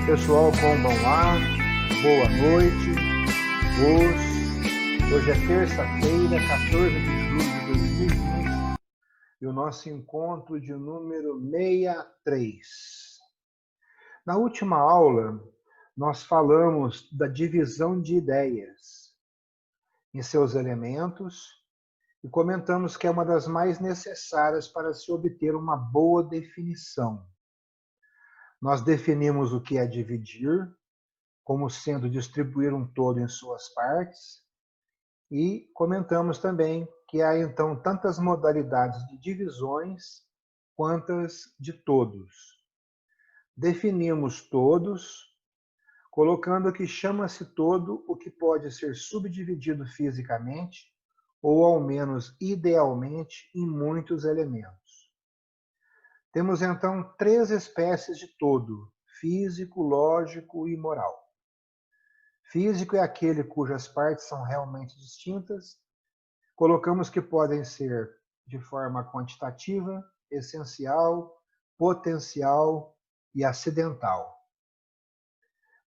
Pessoal, como vão lá? Boa noite. Hoje é terça-feira, 14 de julho de 2020 e o nosso encontro de número 63. Na última aula, nós falamos da divisão de ideias em seus elementos e comentamos que é uma das mais necessárias para se obter uma boa definição. Nós definimos o que é dividir, como sendo distribuir um todo em suas partes, e comentamos também que há então tantas modalidades de divisões quantas de todos. Definimos todos, colocando que chama-se todo o que pode ser subdividido fisicamente, ou ao menos idealmente, em muitos elementos. Temos então 3 espécies de todo: físico, lógico e moral. Físico é aquele cujas partes são realmente distintas. Colocamos que podem ser de forma quantitativa, essencial, potencial e acidental.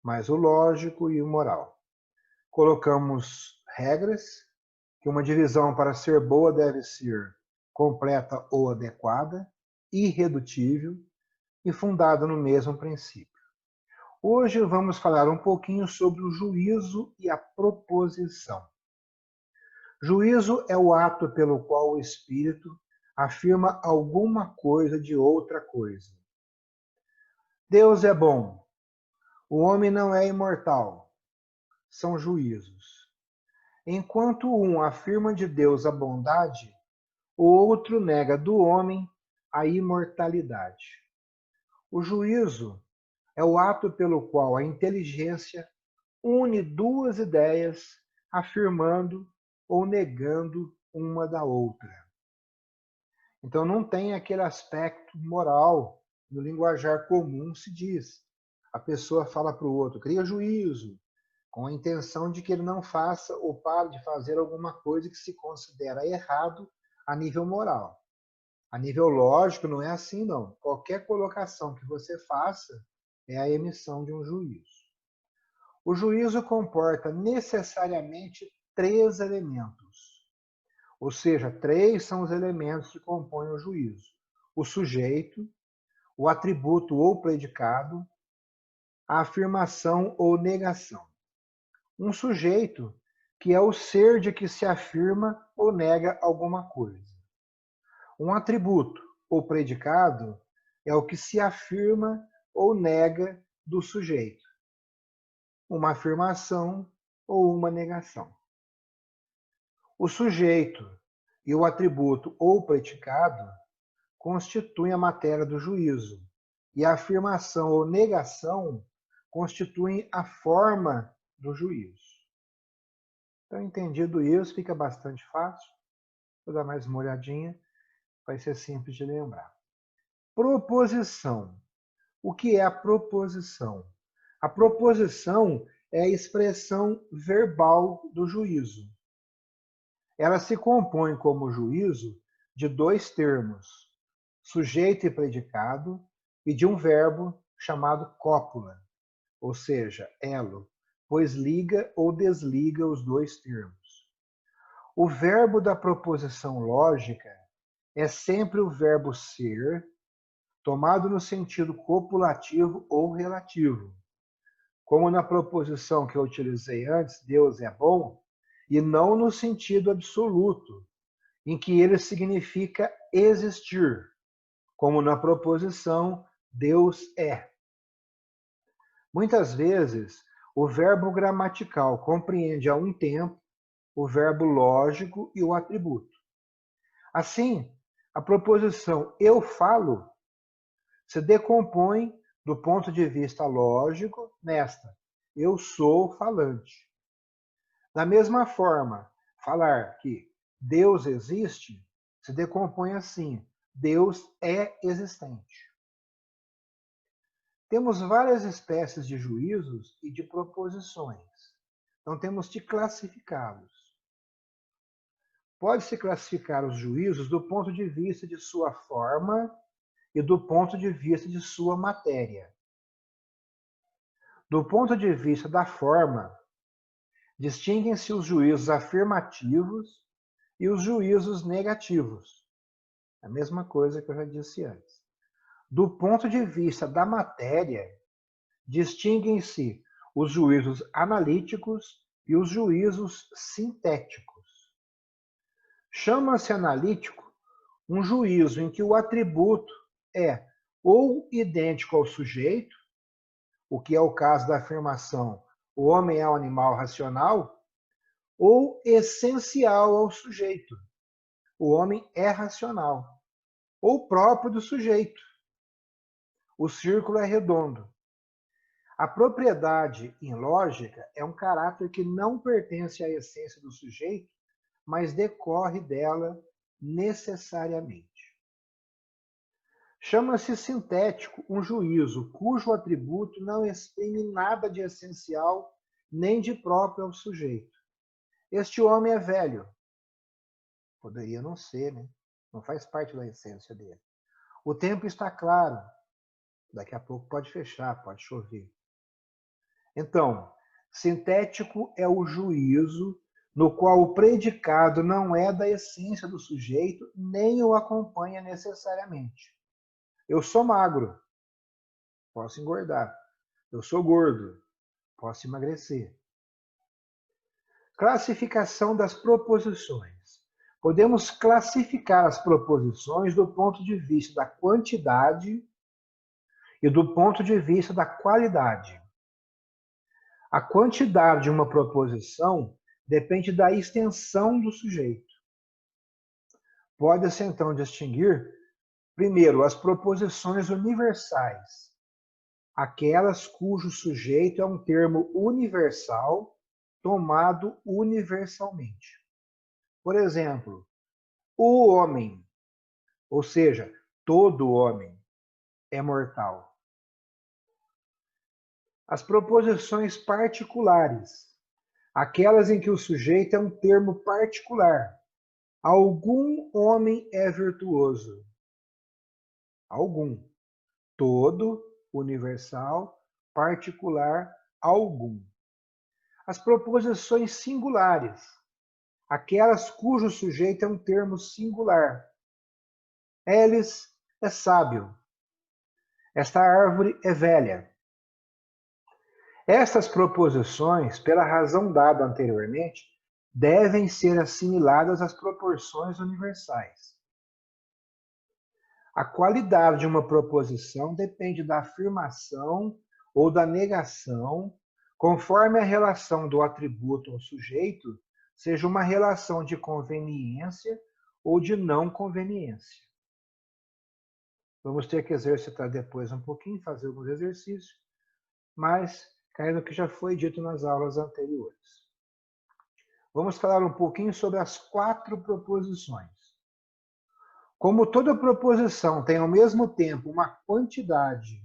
Mas o lógico e o moral. Colocamos regras, que uma divisão para ser boa deve ser completa ou adequada, irredutível e fundada no mesmo princípio. Hoje vamos falar um pouquinho sobre o juízo e a proposição. Juízo é o ato pelo qual o espírito afirma alguma coisa de outra coisa. Deus é bom. O homem não é imortal. São juízos. Enquanto um afirma de Deus a bondade, o outro nega do homem a imortalidade. O juízo é o ato pelo qual a inteligência une duas ideias, afirmando ou negando uma da outra. Então não tem aquele aspecto moral. No linguajar comum se diz. A pessoa fala para o outro, cria juízo, com a intenção de que ele não faça ou pare de fazer alguma coisa que se considera errado a nível moral. A nível lógico não é assim, não. Qualquer colocação que você faça é a emissão de um juízo. O juízo comporta necessariamente 3 elementos. Ou seja, 3 são os elementos que compõem o juízo: o sujeito, o atributo ou predicado, a afirmação ou negação. Um sujeito, que é o ser de que se afirma ou nega alguma coisa. Um atributo ou predicado é o que se afirma ou nega do sujeito. Uma afirmação ou uma negação. O sujeito e o atributo ou predicado constituem a matéria do juízo, e a afirmação ou negação constituem a forma do juízo. Então, entendido isso, fica bastante fácil. Vou dar mais uma olhadinha, vai ser simples de lembrar. Proposição. O que é a proposição? A proposição é a expressão verbal do juízo. Ela se compõe como juízo de 2 termos, sujeito e predicado, e de um verbo chamado cópula, ou seja, elo, pois liga ou desliga os 2 termos. O verbo da proposição lógica é sempre o verbo ser, tomado no sentido copulativo ou relativo. Como na proposição que eu utilizei antes, Deus é bom, e não no sentido absoluto, em que ele significa existir, como na proposição Deus é. Muitas vezes, o verbo gramatical compreende a um tempo o verbo lógico e o atributo. Assim, a proposição eu falo se decompõe do ponto de vista lógico nesta: eu sou falante. Da mesma forma, falar que Deus existe se decompõe assim: Deus é existente. Temos várias espécies de juízos e de proposições. Então temos de classificá-los. Pode-se classificar os juízos do ponto de vista de sua forma e do ponto de vista de sua matéria. Do ponto de vista da forma, distinguem-se os juízos afirmativos e os juízos negativos. A mesma coisa que eu já disse antes. Do ponto de vista da matéria, distinguem-se os juízos analíticos e os juízos sintéticos. Chama-se analítico um juízo em que o atributo é ou idêntico ao sujeito, o que é o caso da afirmação o homem é um animal racional, ou essencial ao sujeito, o homem é racional, ou próprio do sujeito, o círculo é redondo. A propriedade em lógica é um caráter que não pertence à essência do sujeito, mas decorre dela necessariamente. Chama-se sintético um juízo cujo atributo não exprime nada de essencial nem de próprio ao sujeito. Este homem é velho. Poderia não ser, né? Não faz parte da essência dele. O tempo está claro. Daqui a pouco pode fechar, pode chover. Então, sintético é o juízo no qual o predicado não é da essência do sujeito nem o acompanha necessariamente. Eu sou magro, posso engordar. Eu sou gordo, posso emagrecer. Classificação das proposições. Podemos classificar as proposições do ponto de vista da quantidade e do ponto de vista da qualidade. A quantidade de uma proposição depende da extensão do sujeito. Pode-se então distinguir, primeiro, as proposições universais, aquelas cujo sujeito é um termo universal tomado universalmente. Por exemplo, o homem, ou seja, todo homem, é mortal. As proposições particulares, aquelas em que o sujeito é um termo particular. Algum homem é virtuoso. Algum. Todo, universal, particular, algum. As proposições singulares, aquelas cujo sujeito é um termo singular. Elis é sábio. Esta árvore é velha. Estas proposições, pela razão dada anteriormente, devem ser assimiladas às proporções universais. A qualidade de uma proposição depende da afirmação ou da negação, conforme a relação do atributo ao sujeito seja uma relação de conveniência ou de não conveniência. Vamos ter que exercitar depois um pouquinho, fazer alguns exercícios, mas caindo no que já foi dito nas aulas anteriores. Vamos falar um pouquinho sobre as 4 proposições. Como toda proposição tem ao mesmo tempo uma quantidade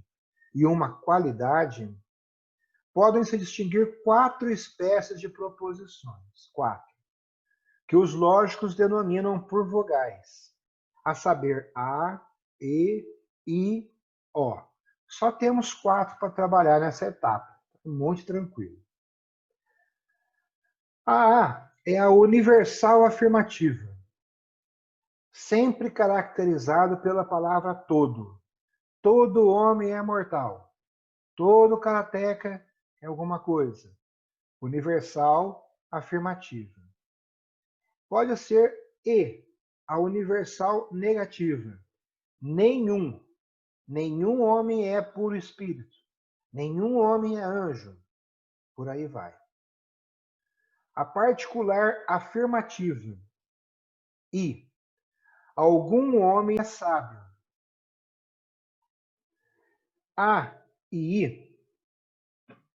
e uma qualidade, podem se distinguir 4 espécies de proposições. 4. Que os lógicos denominam por vogais, a saber, A, E, I, O. Só temos 4 para trabalhar nessa etapa. Muito tranquilo. A A é a universal afirmativa, sempre caracterizado pela palavra todo. Todo homem é mortal. Todo karateca é alguma coisa. Universal afirmativa. Pode ser E, a universal negativa. Nenhum. Nenhum homem é puro espírito. Nenhum homem é anjo. Por aí vai. A particular afirmativa. I. Algum homem é sábio. A e I.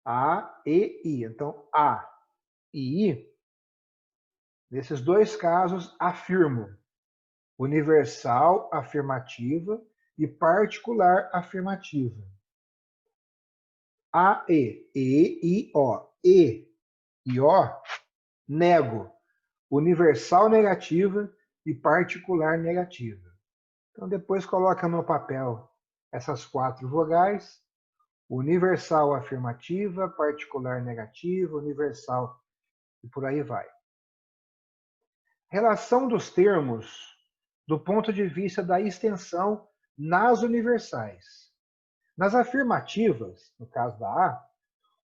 A e I. Então, A e I, nesses dois casos, afirmo. Universal afirmativa e particular afirmativa. A, E, I, O. E e O, nego. Universal negativa e particular negativa. Então, depois coloca no papel essas 4 vogais. Universal afirmativa, particular negativa, universal e por aí vai. Relação dos termos do ponto de vista da extensão nas universais. Nas afirmativas, no caso da A,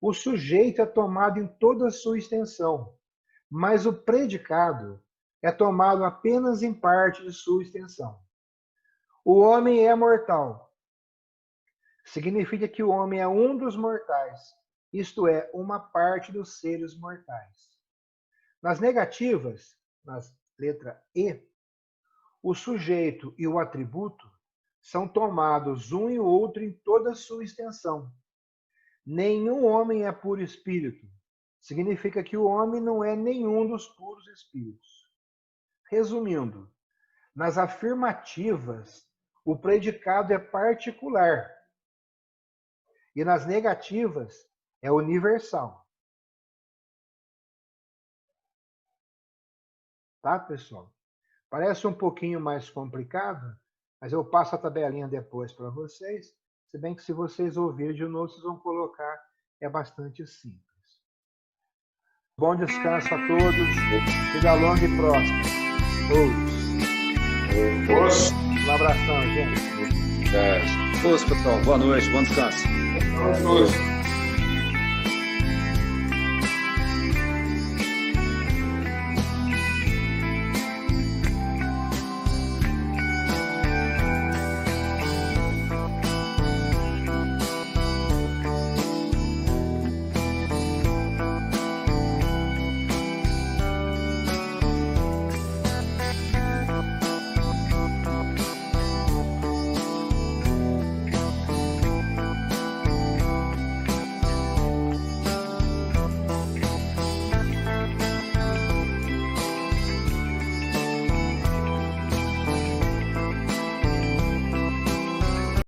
o sujeito é tomado em toda a sua extensão, mas o predicado é tomado apenas em parte de sua extensão. O homem é mortal. Significa que o homem é um dos mortais, isto é, uma parte dos seres mortais. Nas negativas, nas letra E, o sujeito e o atributo são tomados um e o outro em toda a sua extensão. Nenhum homem é puro espírito. Significa que o homem não é nenhum dos puros espíritos. Resumindo, nas afirmativas, o predicado é particular. E nas negativas, é universal. Tá, pessoal? Parece um pouquinho mais complicado, mas eu passo a tabelinha depois para vocês. Se bem que se vocês ouvirem de novo, vocês vão colocar, é bastante simples. Bom descanso a todos, vida longa e próspera. Um abração, gente. Pessoal, boa noite, bom descanso. Boa noite.